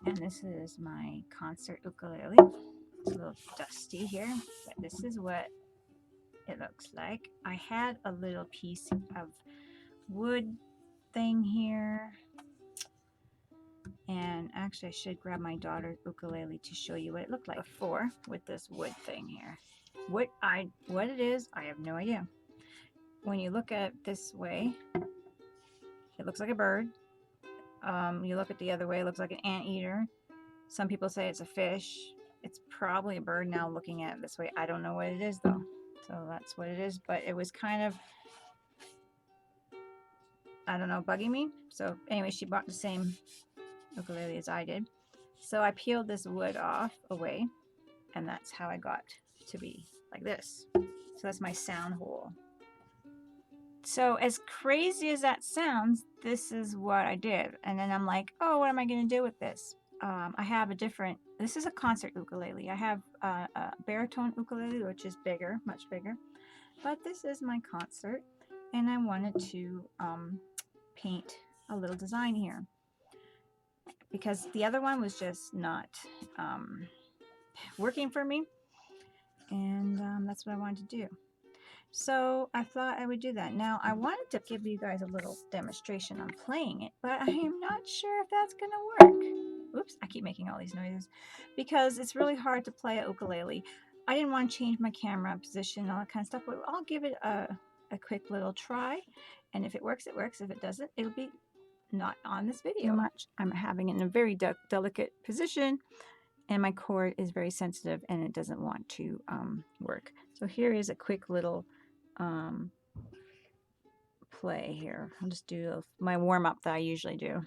And this is my concert ukulele. It's a little dusty here, but this is what it looks like. I had a little piece of wood thing here, and actually I should grab my daughter's ukulele to show you what it looked like before with this wood thing here. What it is, I have no idea. When you look at it this way, it looks like a bird. You look at the other way, it looks like an anteater. Some people say it's a fish. It's probably a bird now looking at it this way. I don't know what it is though. So that's what it is. But it was kind of, I don't know, bugging me. So anyway, she bought the same ukulele as I did. So I peeled this wood off away, and that's how I got to be like this. So that's my sound hole. So as crazy as that sounds, this is what I did. And then I'm like, oh, what am I going to do with this? I have a different, this is a concert ukulele. I have a baritone ukulele, which is bigger, much bigger. But this is my concert. And I wanted to paint a little design here. Because the other one was just not working for me. And that's what I wanted to do. So I thought I would do that. Now I wanted to give you guys a little demonstration on playing it, but I am not sure if that's going to work. Oops, I keep making all these noises because it's really hard to play a ukulele. I didn't want to change my camera position and all that kind of stuff, but I'll give it a quick little try. And if it works, it works. If it doesn't, it'll be not on this video much. I'm having it in a very delicate position, and my cord is very sensitive and it doesn't want to work. So here is a quick little play here. I'll just do my warm-up that I usually do.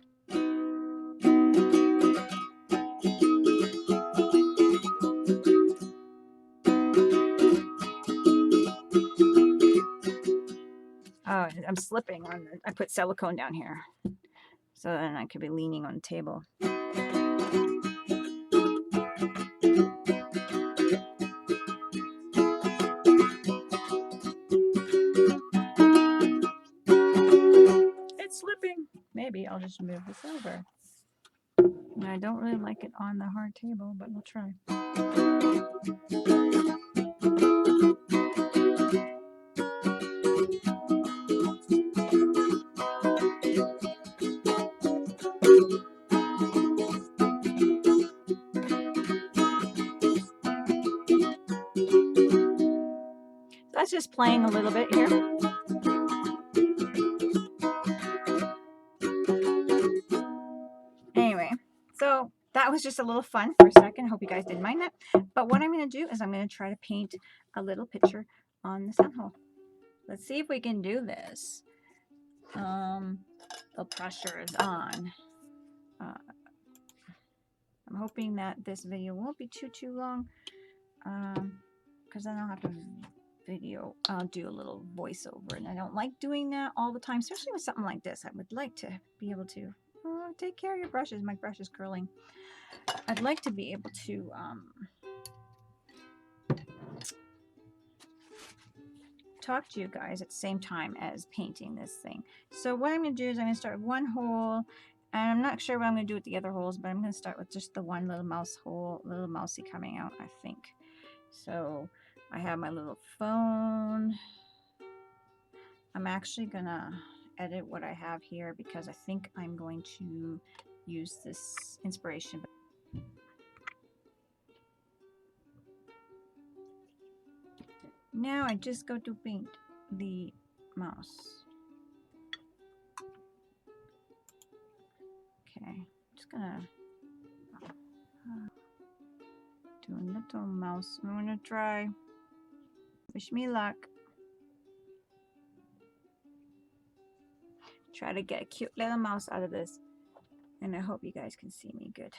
Oh, I'm slipping on I put silicone down here so then I could be leaning on the table. It's slipping. Maybe I'll just move this over. I don't really like it on the hard table, but we'll try. That's just playing a little bit here. Anyway, so that was just a little fun for a second. I hope you guys didn't mind that. But what I'm going to do is I'm going to try to paint a little picture on the sound hole. Let's see if we can do this. The pressure is on. I'm hoping that this video won't be too long, because then I'll have to do a little voiceover, and I don't like doing that all the time, especially with something like this. I would like to be able to take care of your brushes. My brush is curling. I'd like to be able to talk to you guys at the same time as painting this thing. So what I'm going to do is I'm going to start with one hole, and I'm not sure what I'm going to do with the other holes, but I'm going to start with just the one little mouse hole, little mousey coming out, I think. So I have my little phone. I'm actually going to edit what I have here because I think I'm going to use this inspiration. Now I just go to paint the mouse. Okay, just gonna do a little mouse. I'm gonna try. Wish me luck. Try to get a cute little mouse out of this, and I hope you guys can see me good.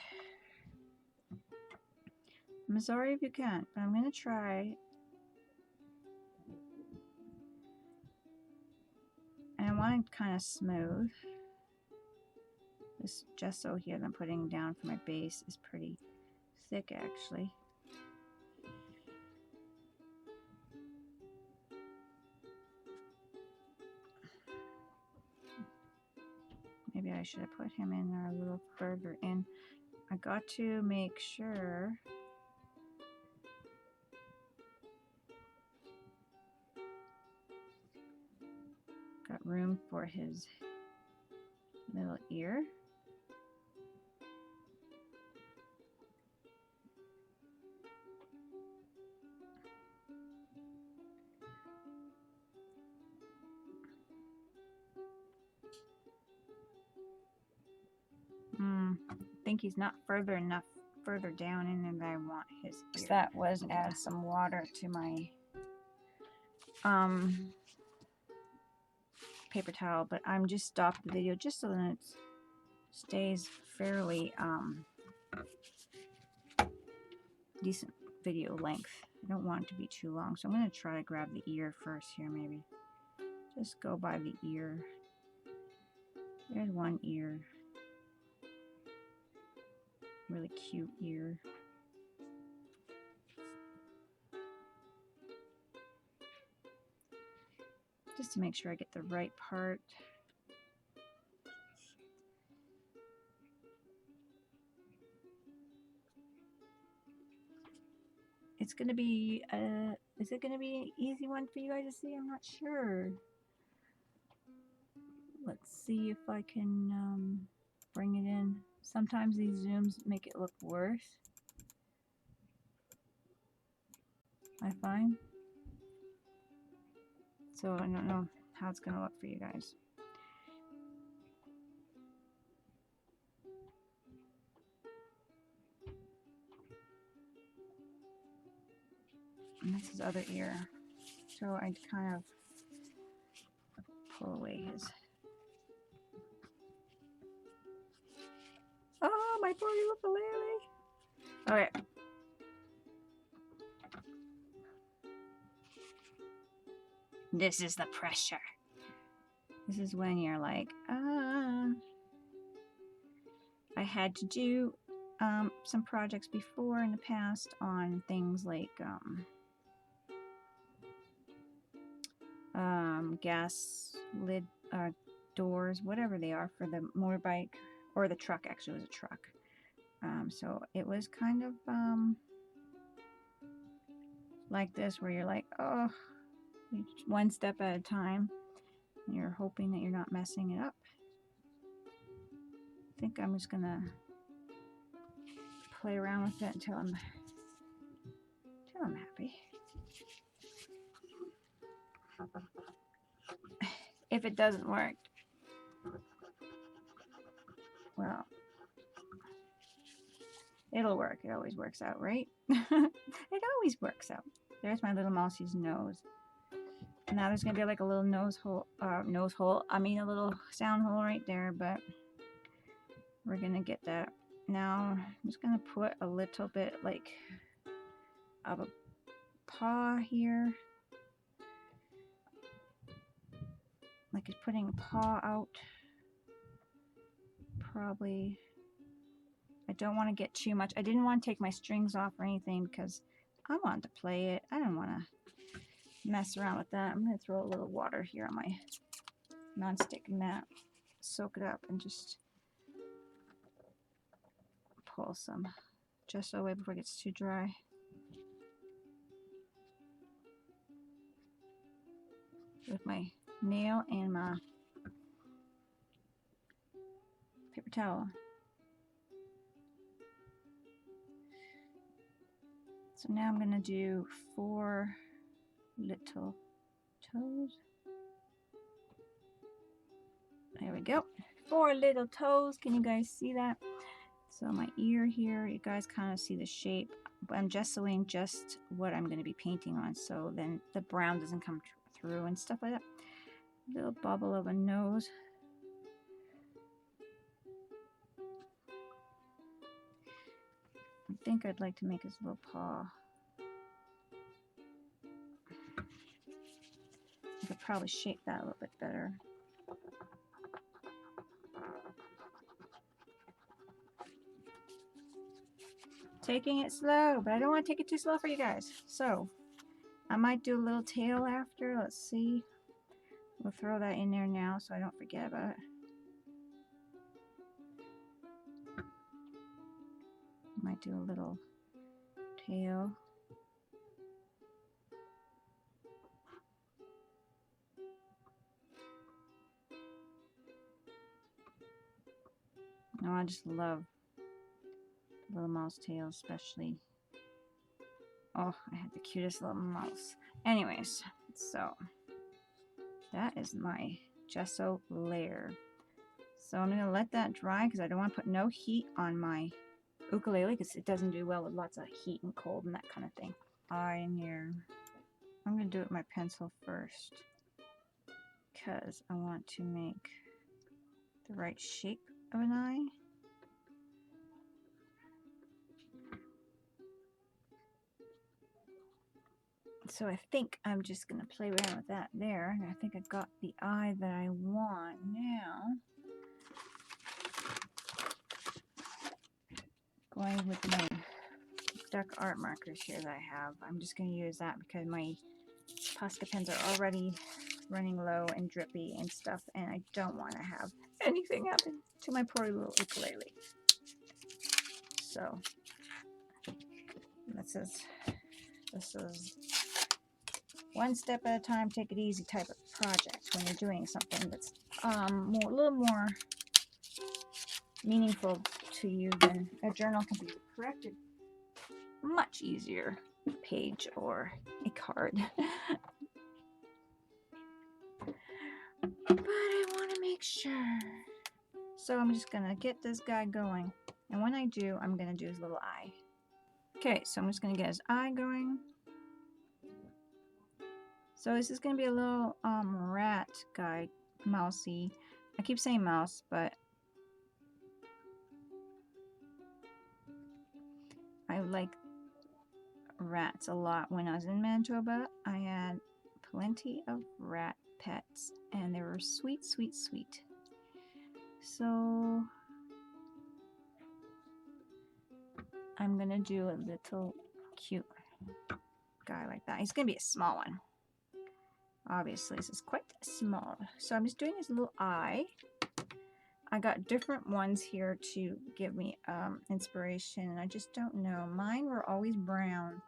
I'm sorry if you can't, but I'm gonna try. And I want it kind of smooth. This gesso here that I'm putting down for my base is pretty thick, actually. Maybe I should have put him in there a little further in. I got to make sure got room for his little ear. I think he's not further down in than I want his ear. That was add some water to my paper towel, but I'm just stopped the video just so that it stays fairly decent video length. I don't want it to be too long, so I'm going to try to grab the ear first here. Maybe just go by the ear. There's one ear, really cute ear. Just to make sure I get the right part. It's gonna be is it gonna be an easy one for you guys to see? I'm not sure. Let's see if I can bring it in. Sometimes these zooms make it look worse, I find. So I don't know how it's gonna look for you guys. And that's his other ear. So I kind of pull away his. Oh, my poor ukulele. Okay. This is the pressure. This is when you're like, I had to do some projects before in the past on things like gas lid doors, whatever they are for the motorbike or the truck. Actually, it was a truck. So it was kind of like this, where you're like, oh, one step at a time. And you're hoping that you're not messing it up. I think I'm just gonna play around with it until I'm happy. If it doesn't work, well, it'll work. It always works out, right? It always works out. There's my little mousie's nose. And now there's gonna be like a little nose hole. I mean, a little sound hole right there, but we're gonna get that. Now I'm just gonna put a little bit like of a paw here, like he's putting a paw out. Probably. I don't want to get too much. I didn't want to take my strings off or anything because I wanted to play it. I don't want to mess around with that. I'm going to throw a little water here on my nonstick mat, soak it up, and just pull some just away before it gets too dry. With my nail and my paper towel. So now I'm going to do 4 little toes. There we go. 4 little toes. Can you guys see that? So my ear here, you guys kind of see the shape. But I'm gessoing just what I'm going to be painting on, so then the brown doesn't come through and stuff like that. Little bubble of a nose. I think I'd like to make his little paw. I could probably shape that a little bit better. Taking it slow, but I don't want to take it too slow for you guys. So I might do a little tail after. Let's see. We'll throw that in there now so I don't forget about it. might do a little tail. Oh, I just love the little mouse tail, especially. Oh, I had the cutest little mouse. Anyways, so that is my gesso layer. So I'm going to let that dry because I don't want to put no heat on my ukulele because it doesn't do well with lots of heat and cold and that kind of thing. Eye in here. I'm going to do it with my pencil first because I want to make the right shape of an eye. So I think I'm just going to play around with that there. And I think I got the eye that I want now. Going with my DecoArts markers here that I have. I'm just going to use that because my Posca pens are already running low and drippy and stuff. And I don't want to have anything happen to my poor little ukulele. So this is one step at a time, take it easy type of project when you're doing something that's a little more meaningful to you than a journal can be corrected much easier page or a card. But I want to make sure. So I'm just going to get this guy going. And when I do, I'm going to do his little eye. Okay, so I'm just going to get his eye going. So this is going to be a little rat guy, mousy. I keep saying mouse, but I like rats a lot. When I was in Manitoba, I had plenty of rat pets, and they were sweet, sweet, sweet. So I'm going to do a little cute guy like that. He's going to be a small one. Obviously, this is quite small. So I'm just doing his little eye. I got different ones here to give me inspiration. I just don't know. Mine were always brown.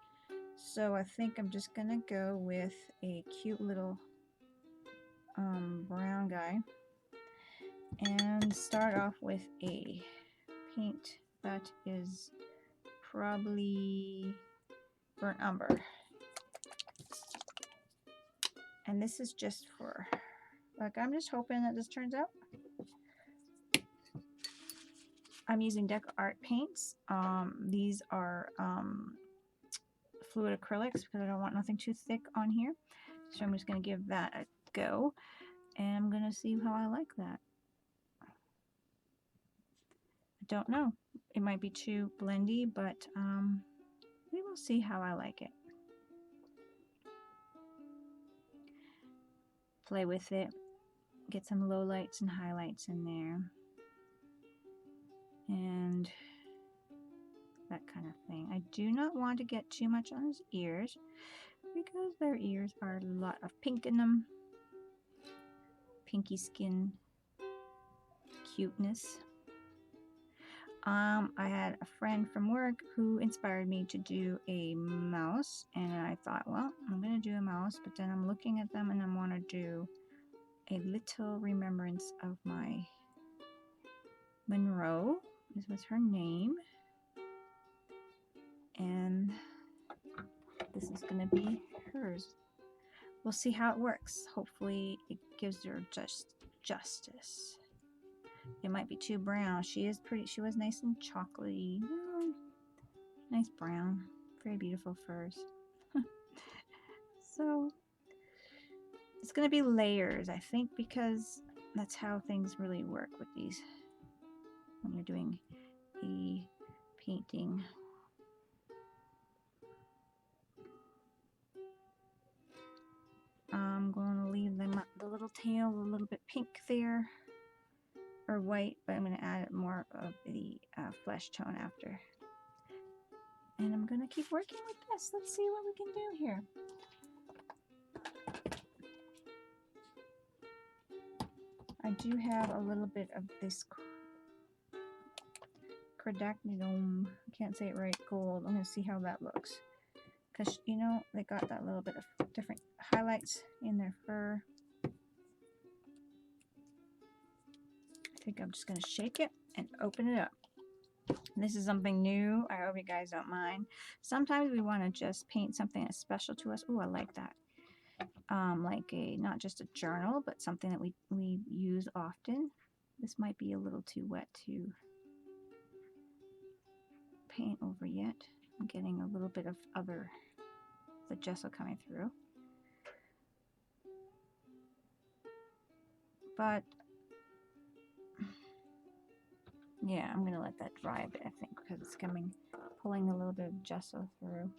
So I think I'm just going to go with a cute little brown guy. And start off with a paint that is probably burnt umber. And this is just for, like, I'm just hoping that this turns out. I'm using DecoArts paints. These are fluid acrylics because I don't want nothing too thick on here. So I'm just going to give that a go. And I'm going to see how I like that. I don't know. It might be too blendy, but we will see how I like it. Play with it. Get some lowlights and highlights in there. And that kind of thing. I do not want to get too much on his ears because their ears are a lot of pink in them. Pinky skin cuteness. I had a friend from work who inspired me to do a mouse, and I thought, well, I'm going to do a mouse, but then I'm looking at them and I want to do a little remembrance of my Monroe. This was her name. And this is going to be hers. We'll see how it works. Hopefully it gives her justice. It might be too brown. She is pretty. She was nice and chocolatey. Nice brown. Very beautiful furs. So it's going to be layers, I think, because that's how things really work with these when you're doing a painting. I'm going to leave the little tail a little bit pink there, or white, but I'm going to add more of the flesh tone after. And I'm going to keep working with this. Let's see what we can do here. I do have a little bit of this Credacnidome. I can't say it right. Gold. I'm going to see how that looks. Because, you know, they got that little bit of different highlights in their fur. I think I'm just going to shake it and open it up. This is something new. I hope you guys don't mind. Sometimes we want to just paint something that's special to us. Oh, I like that. Like not just a journal, but something that we use often. This might be a little too wet to paint over yet. I'm getting a little bit of the gesso coming through. But yeah, I'm gonna let that dry a bit, I think, because it's pulling a little bit of gesso through.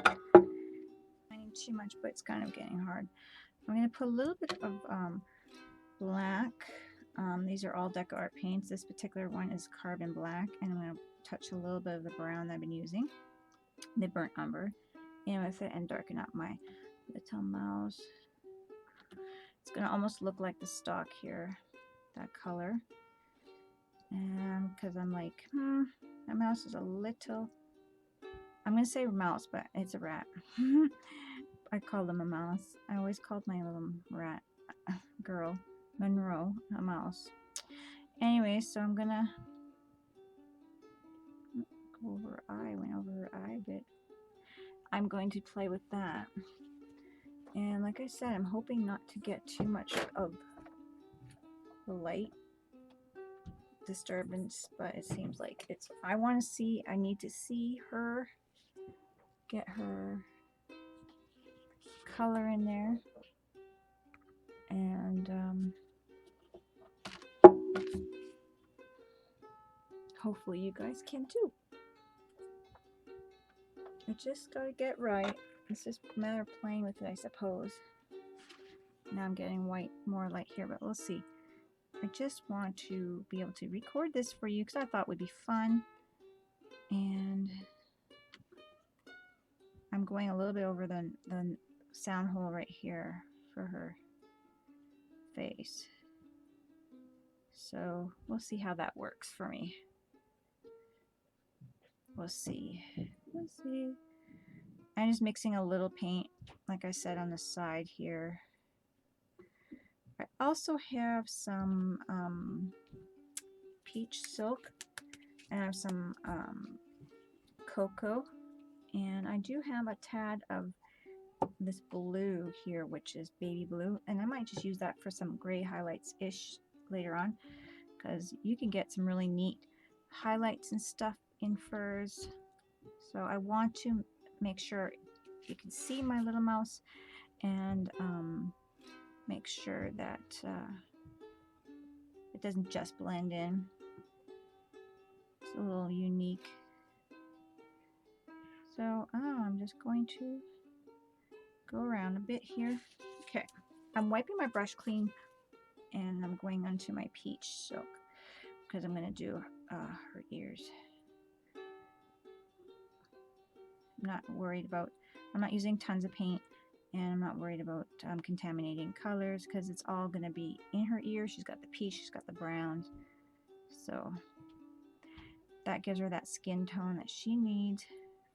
I need too much, but it's kind of getting hard. I'm gonna put a little bit of black. These are all DecoArt paints. This particular one is carbon black, and I'm gonna touch a little bit of the brown that I've been using, the burnt umber, in with it, and darken up my little mouse. It's gonna almost look like the Stalk here, that color. And because I'm like, my mouse is a little, I'm gonna say mouse, but it's a rat. I call them a mouse. I always called my little rat girl, Monroe, a mouse. Anyway, so I'm gonna go over her eye, went over her eye a bit. I'm going to play with that. And like I said, I'm hoping not to get too much of the light disturbance, but it seems like it's, I need to see her, get her color in there, and hopefully you guys can too. I just gotta get right. It's just a matter of playing with it, I suppose. Now I'm getting more light here, but we'll see. I just want to be able to record this for you because I thought it would be fun. And I'm going a little bit over the sound hole right here for her face. So we'll see how that works for me. We'll see. We'll see. I'm just mixing a little paint, like I said, on the side here. I also have some peach silk, and I have some cocoa, and I do have a tad of this blue here, which is baby blue, and I might just use that for some gray highlights-ish later on, because you can get some really neat highlights and stuff in furs. So I want to make sure you can see my little mouse, and make sure that it doesn't just blend in. It's a little unique. So I'm just going to go around a bit here. Okay, I'm wiping my brush clean, and I'm going onto my peach silk because I'm going to do her ears. I'm not using tons of paint, and I'm not worried about contaminating colors because it's all going to be in her ears. She's got the peach, she's got the browns, so that gives her that skin tone that she needs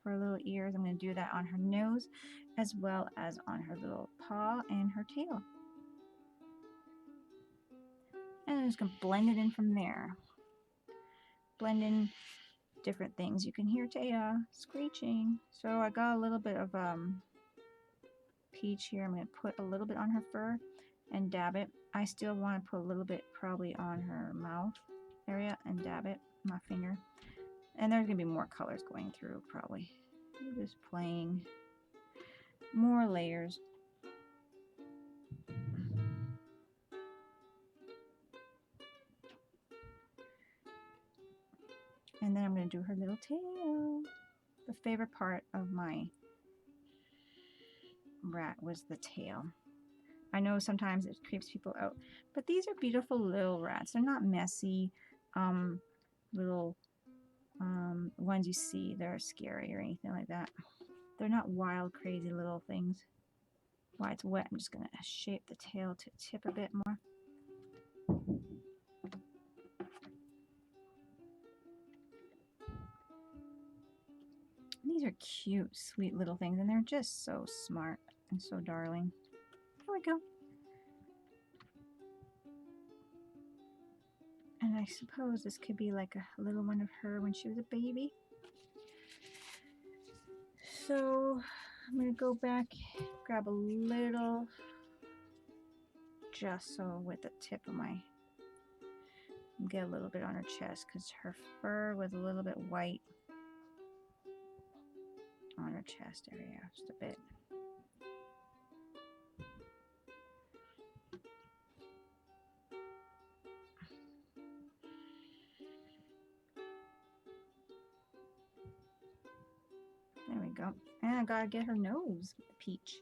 for her little ears. I'm going to do that on her nose as well as on her little paw and her tail. And I'm just going to blend it in from there. Blend in different things. You can hear Taya screeching. So I got a little bit of peach here. I'm going to put a little bit on her fur and dab it. I still want to put a little bit probably on her mouth area and dab it, my finger. And there's going to be more colors going through probably. I'm just playing more layers. And then I'm going to do her little tail. The favorite part of my rat was the tail. I know sometimes it creeps people out, but these are beautiful little rats. They're not messy little ones you see. They're scary or anything like that. They're not wild, crazy little things. While it's wet, I'm just going to shape the tail to tip a bit more. These are cute, sweet little things, and they're just so smart and so darling. There we go. And I suppose this could be like a little one of her when she was a baby. So I'm going to go back, grab a little gesso with the tip of my, get a little bit on her chest because her fur was a little bit white on her chest area, just a bit. There we go. And I gotta get her nose with the peach.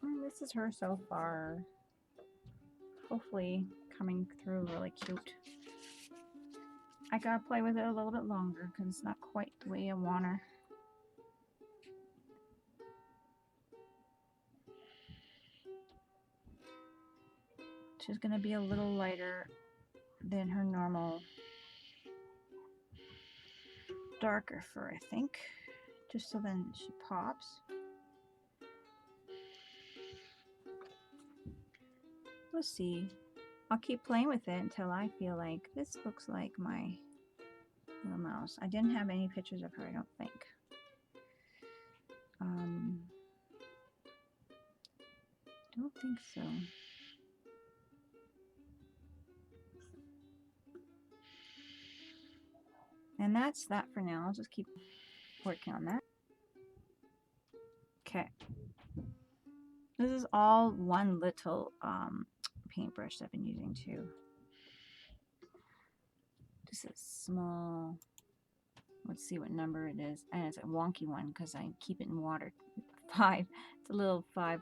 And this is her so far. Hopefully coming through really cute. I gotta play with it a little bit longer because it's not quite the way I want her. She's gonna be a little lighter than her normal darker fur, I think, just so then she pops. We'll see. I'll keep playing with it until I feel like this looks like my little mouse. I didn't have any pictures of her, I don't think. Don't think so. And that's that for now. I'll just keep working on that. Okay. This is all one little paintbrush I've been using too. Just a small, let's see what number it is. And it's a wonky one because I keep it in water. 5. It's a little 5.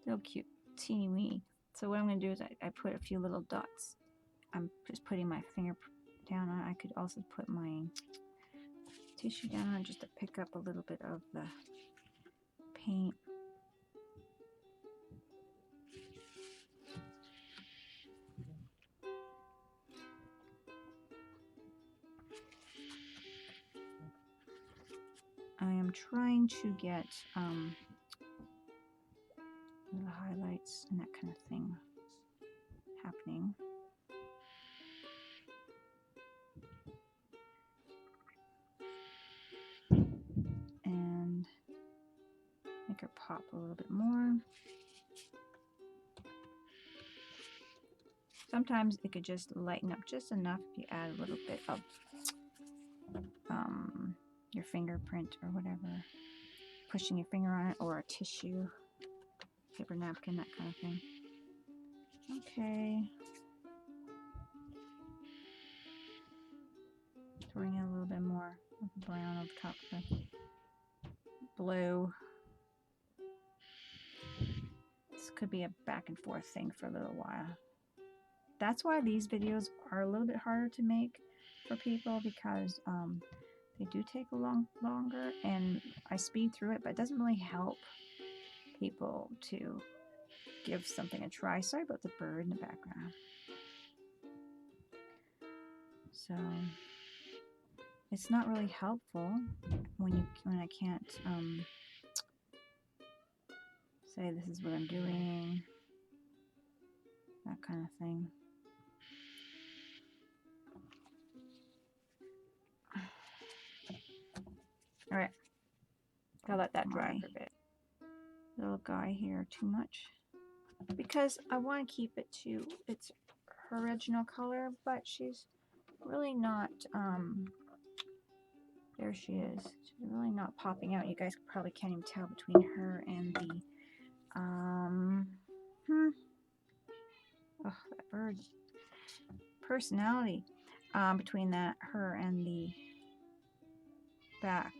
Little cute, teeny wee. So what I'm going to do is I put a few little dots. I'm just putting my finger down on it. I could also put my tissue down on it just to pick up a little bit of the paint. I am trying to get little highlights and that kind of thing happening. And make her pop a little bit more. Sometimes it could just lighten up just enough if you add a little bit of your fingerprint or whatever, pushing your finger on it, or a tissue, paper napkin, that kind of thing. Okay. Throwing in a little bit more of the brown over top of the blue. This could be a back and forth thing for a little while. That's why these videos are a little bit harder to make for people, because they do take a longer, and I speed through it, but it doesn't really help people to give something a try. Sorry about the bird in the background. So it's not really helpful when I can't say this is what I'm doing, that kind of thing. All right, I'll let that dry for a bit. Little guy here too much, because I want to keep it to its original color, but she's really not, there she is. She's really not popping out. You guys probably can't even tell between her and the, oh, that bird. Personality between her and the back.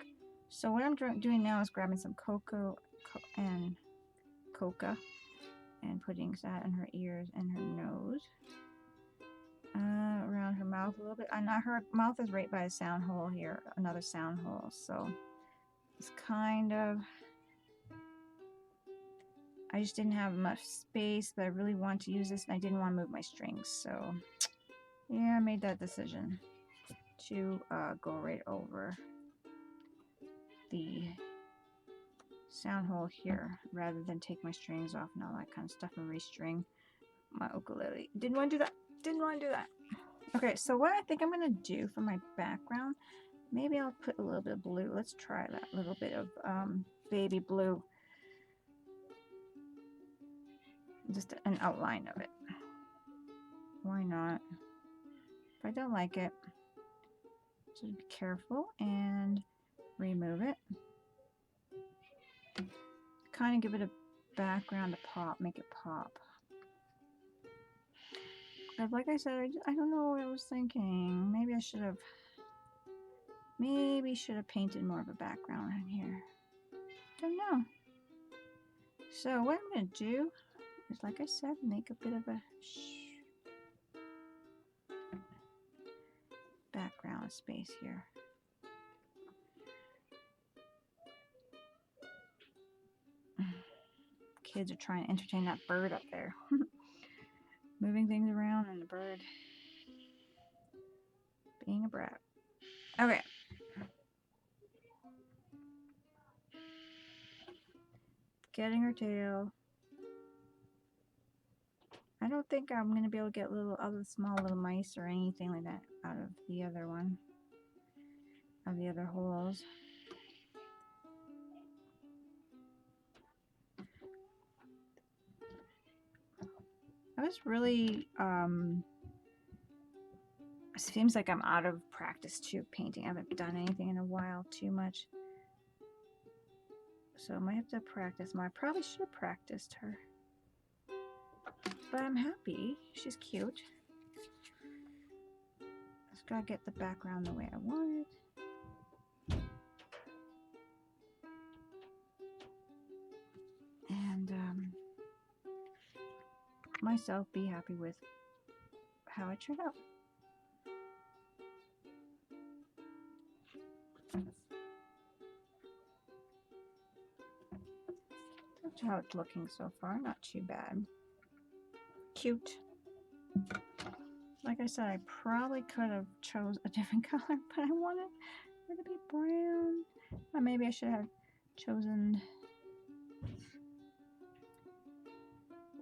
So what I'm doing now is grabbing some cocoa and coca and putting that in her ears and her nose, around her mouth a little bit. Her mouth is right by a sound hole here, another sound hole. So it's kind of I just didn't have enough space, but I really want to use this and I didn't want to move my strings. So yeah, I made that decision to go right over the sound hole here rather than take my strings off and all that kind of stuff and restring my ukulele. Didn't want to do that. Didn't want to do that. Okay, so what I think I'm going to do for my background, maybe I'll put a little bit of blue. Let's try that little bit of baby blue. Just an outline of it. Why not? If I don't like it, just be careful and remove it. Kind of give it a background to pop, make it pop. But like I said, I don't know what I was thinking. Maybe I should have painted more of a background in here. Don't know. So what I'm going to do is, like I said, make a bit of a background space here. Kids are trying to entertain that bird up there. Moving things around and the bird being a brat. Okay. Getting her tail. I don't think I'm going to be able to get other small little mice or anything like that out of the other one. Of the other holes. I was really, it seems like I'm out of practice too painting. I haven't done anything in a while too much. So I might have to practice more. I probably should have practiced her. But I'm happy. She's cute. Just gotta get the background the way I want it. And myself be happy with how it turned out. That's how it's looking so far. Not too bad. Cute. Like I said, I probably could have chose a different color, but I wanted it to be brown. Or maybe I should have chosen...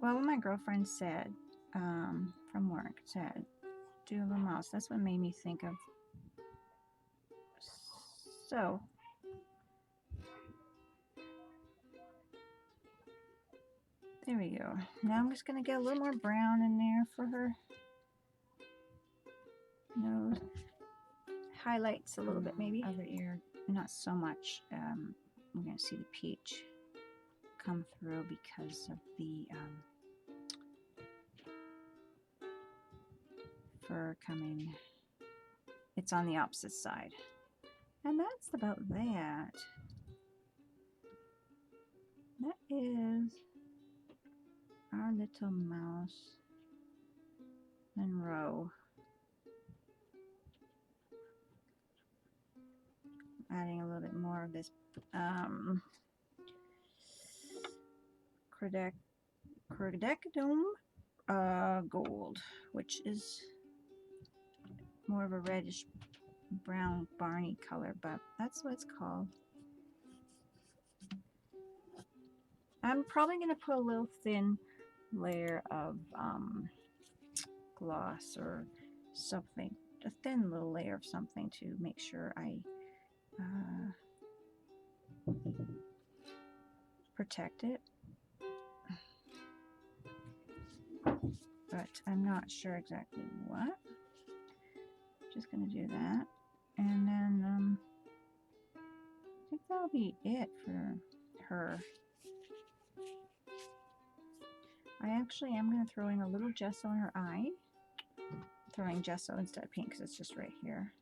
Well, what my girlfriend said from work said, do a little mouse. That's what made me think of. So, there we go. Now I'm just going to get a little more brown in there for her nose. Highlights a little bit maybe. Other ear, not so much. We're going to see the peach come through because of the fur coming. It's on the opposite side. And that's about that. That is our little mouse Monroe. Adding a little bit more of this Credacodome gold, which is more of a reddish brown barny color, but that's what it's called. I'm probably going to put a little thin layer of gloss or something, a thin little layer of something to make sure I protect it. But I'm not sure exactly what. Just going to do that. And then I think that'll be it for her. I actually am going to throw in a little gesso in her eye. Throwing gesso instead of paint because it's just right here.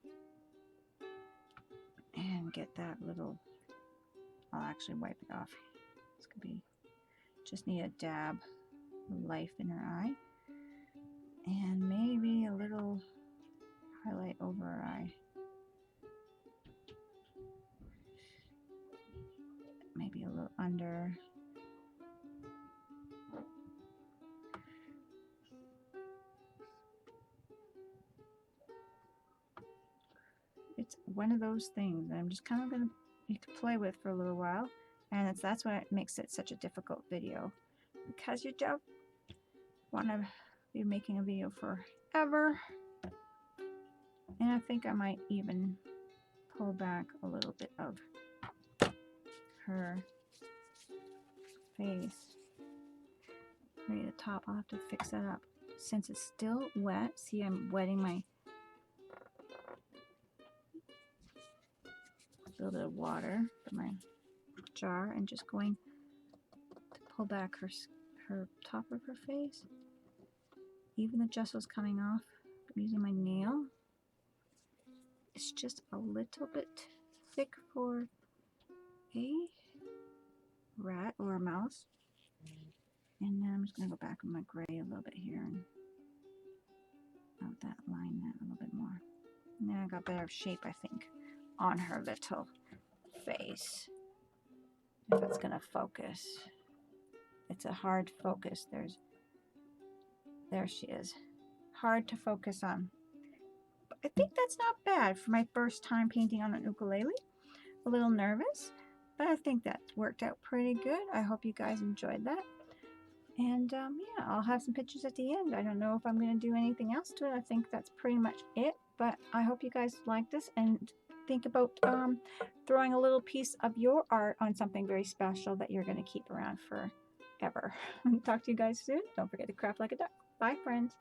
And get that little, I'll actually wipe it off. It's going to be, just need a dab of life in her eye. And maybe a little highlight over her eye. Maybe a little under. one of those things that I'm just kind of going to play with for a little while. And that's what makes it such a difficult video, because you don't want to be making a video forever. And I think I might even pull back a little bit of her face. Maybe the top, I'll have to fix that up. Since it's still wet, see, I'm wetting my little bit of water from my jar and just going to pull back her top of her face. Even the gessel's coming off. I'm using my nail. It's just a little bit thick for a rat or a mouse. And then I'm just going to go back with my gray a little bit here and out that line that a little bit more. Now I got better shape, I think, on her little face. If it's going to focus. It's a hard focus. There she is. Hard to focus on. But I think that's not bad for my first time painting on an ukulele. A little nervous, but I think that worked out pretty good. I hope you guys enjoyed that. And yeah, I'll have some pictures at the end. I don't know if I'm going to do anything else to it. I think that's pretty much it. But I hope you guys like this and think about throwing a little piece of your art on something very special that you're going to keep around forever. Talk to you guys soon. Don't forget to craft like a duck. Bye, friends.